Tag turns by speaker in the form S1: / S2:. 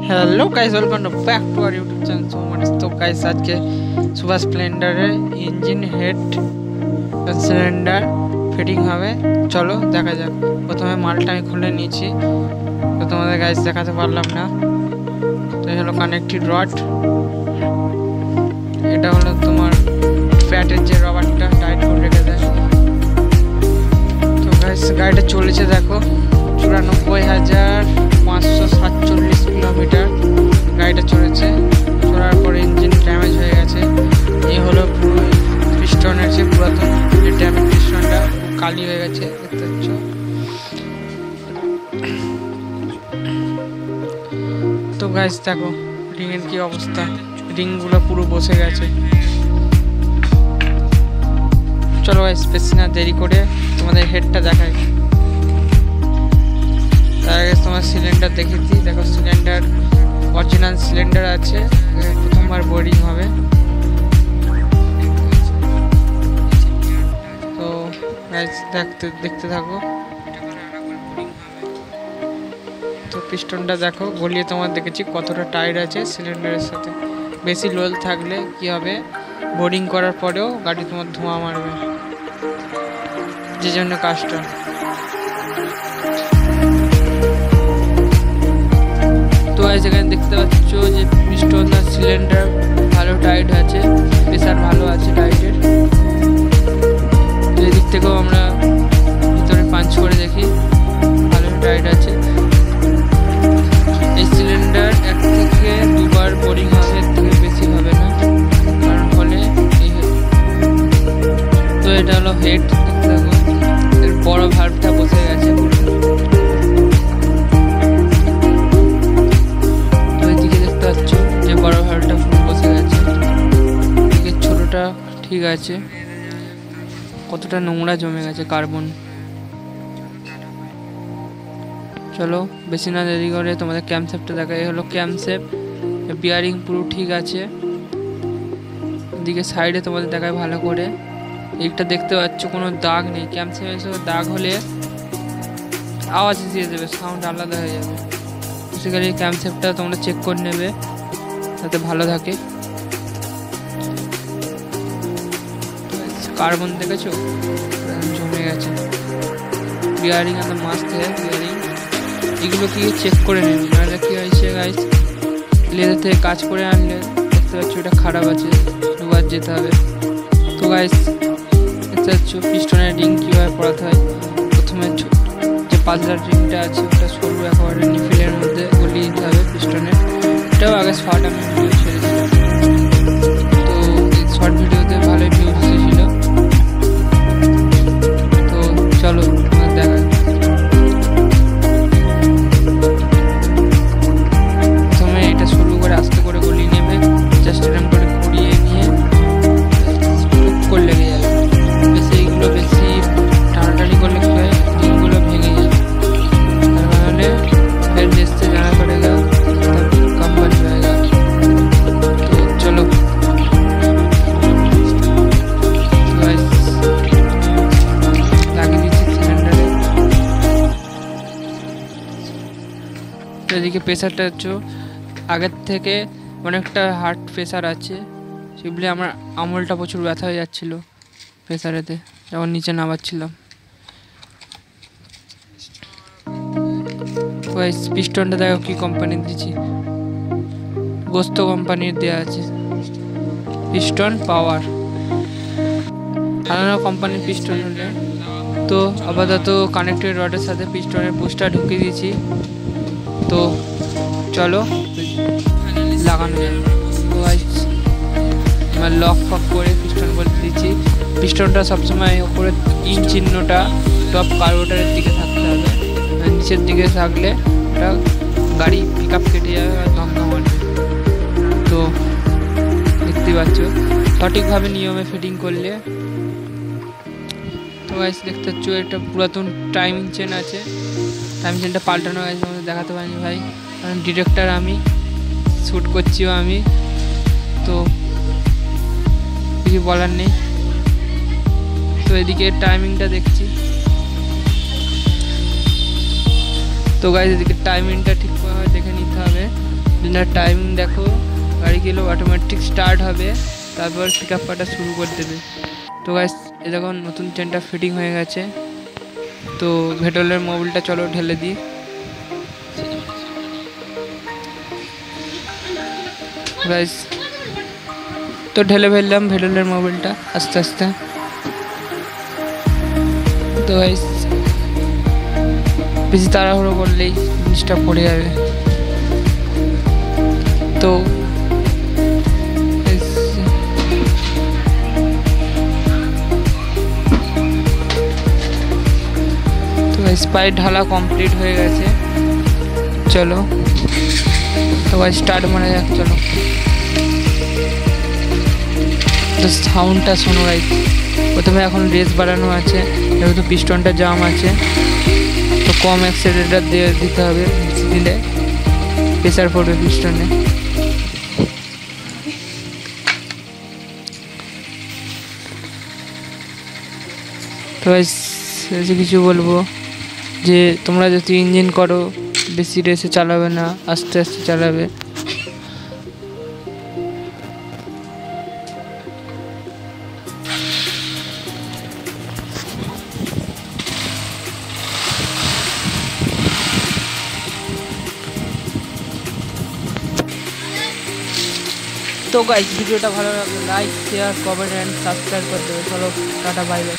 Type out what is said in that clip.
S1: Hello guys, welcome back to our YouTube channel so much. तो guys आज के Super Splendor engine head cylinder fitting হবে, চলো দেখা যাক। প্রথমে মালটা আমি খুলে নিয়েছি, তো তোমাদের গাইস দেখাতে পারলাম না। তো এই হলো কানেক্টেড রড, এটা হলো তোমার প্যাটের যে রবারটা টাইট করে রেখে দেয়। তো গাইস গাড়িটা চলেছে দেখো 94,547 কিলোমিটার গাড়িটা চলেছে। চলার পর ইঞ্জিন ড্যামেজ হয়ে গেছে। এই হলো পুরো পিস্টনের যে পুরাতন যে ড্যামেজ পিস্টনটা কালি হয়ে গেছে, দেখতে পাচ্ছ। তো গাইস দেখো রিংয়ের কি অবস্থা, রিংগুলো পুরো বসে গেছে। চলো গাইস বেশি না দেরি করে তোমাদের হেডটা দেখাই। তার আগে তোমার সিলিন্ডার দেখিয়ে দিই। দেখো সিলিন্ডার অরিজিনাল সিলিন্ডার আছে, প্রথমবার বোরিং হবে। তো দেখতে থাকো। তো পিস্টনটা দেখো গলিয়ে তোমার দেখেছি কতটা টাইট আছে সিলিন্ডারের সাথে। বেশি লোল থাকলে কি হবে, বোরিং করার পরেও গাড়ি তোমার ধোঁয়া মারবে, যে জন্য কাজটা। তো এখানে দেখতে পাচ্ছ যে পিস্টন আর সিলিন্ডার ভালো টাইট আছে, প্রেসার ভালো আছে টাইটের। তো এদিক থেকেও আমরা ভিতরে পাঞ্চ করে দেখি, ভালো টাইট আছে। এই সিলিন্ডার 1 থেকে 2 বার বোরিং হবে, এর থেকে বেশি হবে না, কারণ ফলে এই। তো এটা হলো হেড, দেখতে থাকো। এর বড় ভাল্বটা বসে গেছে। যে বড় ভাল্বটা ফুল বসে গেছে, এদিকে ছোটটা ঠিক আছে। কতটা নোংরা জমে গেছে কার্বন। চলো বেশি না দেরি করে তোমাদের ক্যামশেপটা দেখা। এই হলো ক্যামশেপ, বিয়ারিং পুরো ঠিক আছে। এদিকে সাইডে তোমাদের দেখায় ভালো করে। এইটা দেখতে পাচ্ছ কোনো দাগ নেই। ক্যামশেপে এসব দাগ হলে আওয়াজ দিয়ে দেবে, সাউন্ড আলাদা হয়ে যাবে। বেসিক্যালি ক্যামশেপটা তোমরা চেক করে নেবে যাতে ভালো থাকে। কার্বন দেখেছো জমে গেছে। বিয়ারিং আর মাস্ট বিয়ারিং এগুলো কি চেক করে নেবে, নাহলে কি হয়েছে গাইস, লেদার থেকে কাজ করে আনলে দেখতে পাচ্ছ এটা খারাপ আছে, দুবার যেতে হবে। তো গাইস দেখতে পাচ্ছ পিস্টনের রিং কীভাবে পড়াতে হয়। প্রথমে যে পাতলার রিংটা আছে ওটা সরু একেবারে নিফিলের মধ্যে গলিয়ে দিতে হবে পিস্টনের। এটাও আগে শর্ট আমি ভিডিও ছেড়েছিলাম, তো এই শর্ট ভিডিওতে ভালোই ভিউজ এসেছিল। তো চলো দেখা। প্রথমে এটা শুরু করে আস্তে করে গলিয়ে নেবে, জাস্ট এরকম করে ঘুরিয়ে নিয়ে টুক করে লেগে যাবে। বেশি এইগুলো বেশি টানাটানি করলে কি হয়, রিংগুলো ভেঙে যায়। তার মানে ফের দেখতে জানা পড়েগা कम बन जाएगा। तो चलो লাগিয়ে দিচ্ছি সিলিন্ডারে। তো এদিকে প্রেসারটা হচ্ছে আগের থেকে অনেকটা হার্ড প্রেসার আছে, সেগুলি আমার আঙুলটা প্রচুর ব্যথা হয়ে যাচ্ছিলো প্রেসারেতে যখন নিচে নামাচ্ছিলাম। পিস্টনটা দেখো কি কোম্পানির দিচ্ছি, গোস্ত কোম্পানির দেওয়া আছে। পিস্টন পাওয়ার আলাদা কোম্পানির পিস্টন হলে। তো আপাতত কানেক্টেড রডের সাথে পিস্টনের বুস্টার ঢুকিয়ে দিয়েছি। তো চলো লাগানো যাবে। তো আমার লক ফক করে পিস্টন বলে দিচ্ছি। পিস্টনটা সবসময় ওপরে ইঞ্চ চিহ্নটা টপ কার্বোটারের দিকে থাকতে হবে, নিচের দিকে থাকলে ওটা গাড়ি পিক আপ কেটে যাবে আর ধমকা মারবে। তো দেখতে পাচ্ছ সঠিকভাবে নিয়মে ফিটিং করলে। তো গাইস দেখতে পাচ্ছ এটা পুরাতন টাইমিং চেন আছে, টাইমিং চেনটা পাল্টানো গেছে, আমাদের দেখাতে পারিনি ভাই, কারণ ডিরেক্টর আমি, শ্যুট করছিও আমি, তো কিছু বলার নেই। তো এদিকে টাইমিংটা দেখছি। তো গাইস এদিকে টাইমিংটা ঠিক করে দেখে নিতে হবে, ইঞ্জিনের টাইমিং দেখো, গাড়ি গেলেও অটোমেটিক স্টার্ট হবে, তারপর পিক আপ করাটা শুরু করে দেবে। তো গাইস এই দেখো নতুন চেনটা ফিটিং হয়ে গেছে। তো ভেটলের মোবিলটা চলো ঢেলে দিই। গাইস তো ঢেলে ফেললাম ভেটলের মোবিলটা আস্তে আস্তে। তো গাইস বেশি তাড়াহুড়ো করলেই জিনিসটা পড়ে যাবে। তো স্পাইট ঢালা কমপ্লিট হয়ে গেছে। চলো তো ভাই স্টার্ট মারা যাক। চলো তো সাউন্ডটা শোনো গাইস। প্রথমে এখন রেস বাড়ানো আছে, যেহেতু পিস্টনটা জাম আছে, তো কম অ্যাক্সেলারেটর দিতে হবে, দিলে প্রেসার পড়বে পিস্টনে। তো গাইস কিছু বলবো যে তোমরা যদি ইঞ্জিন করো বেশি রেসে চালাবে না, আস্তে আস্তে চালাবে। তো গাইস ভিডিওটা ভালো লাগলে like share comment and subscribe করে দেবে। চলো টাটা বাই বাই।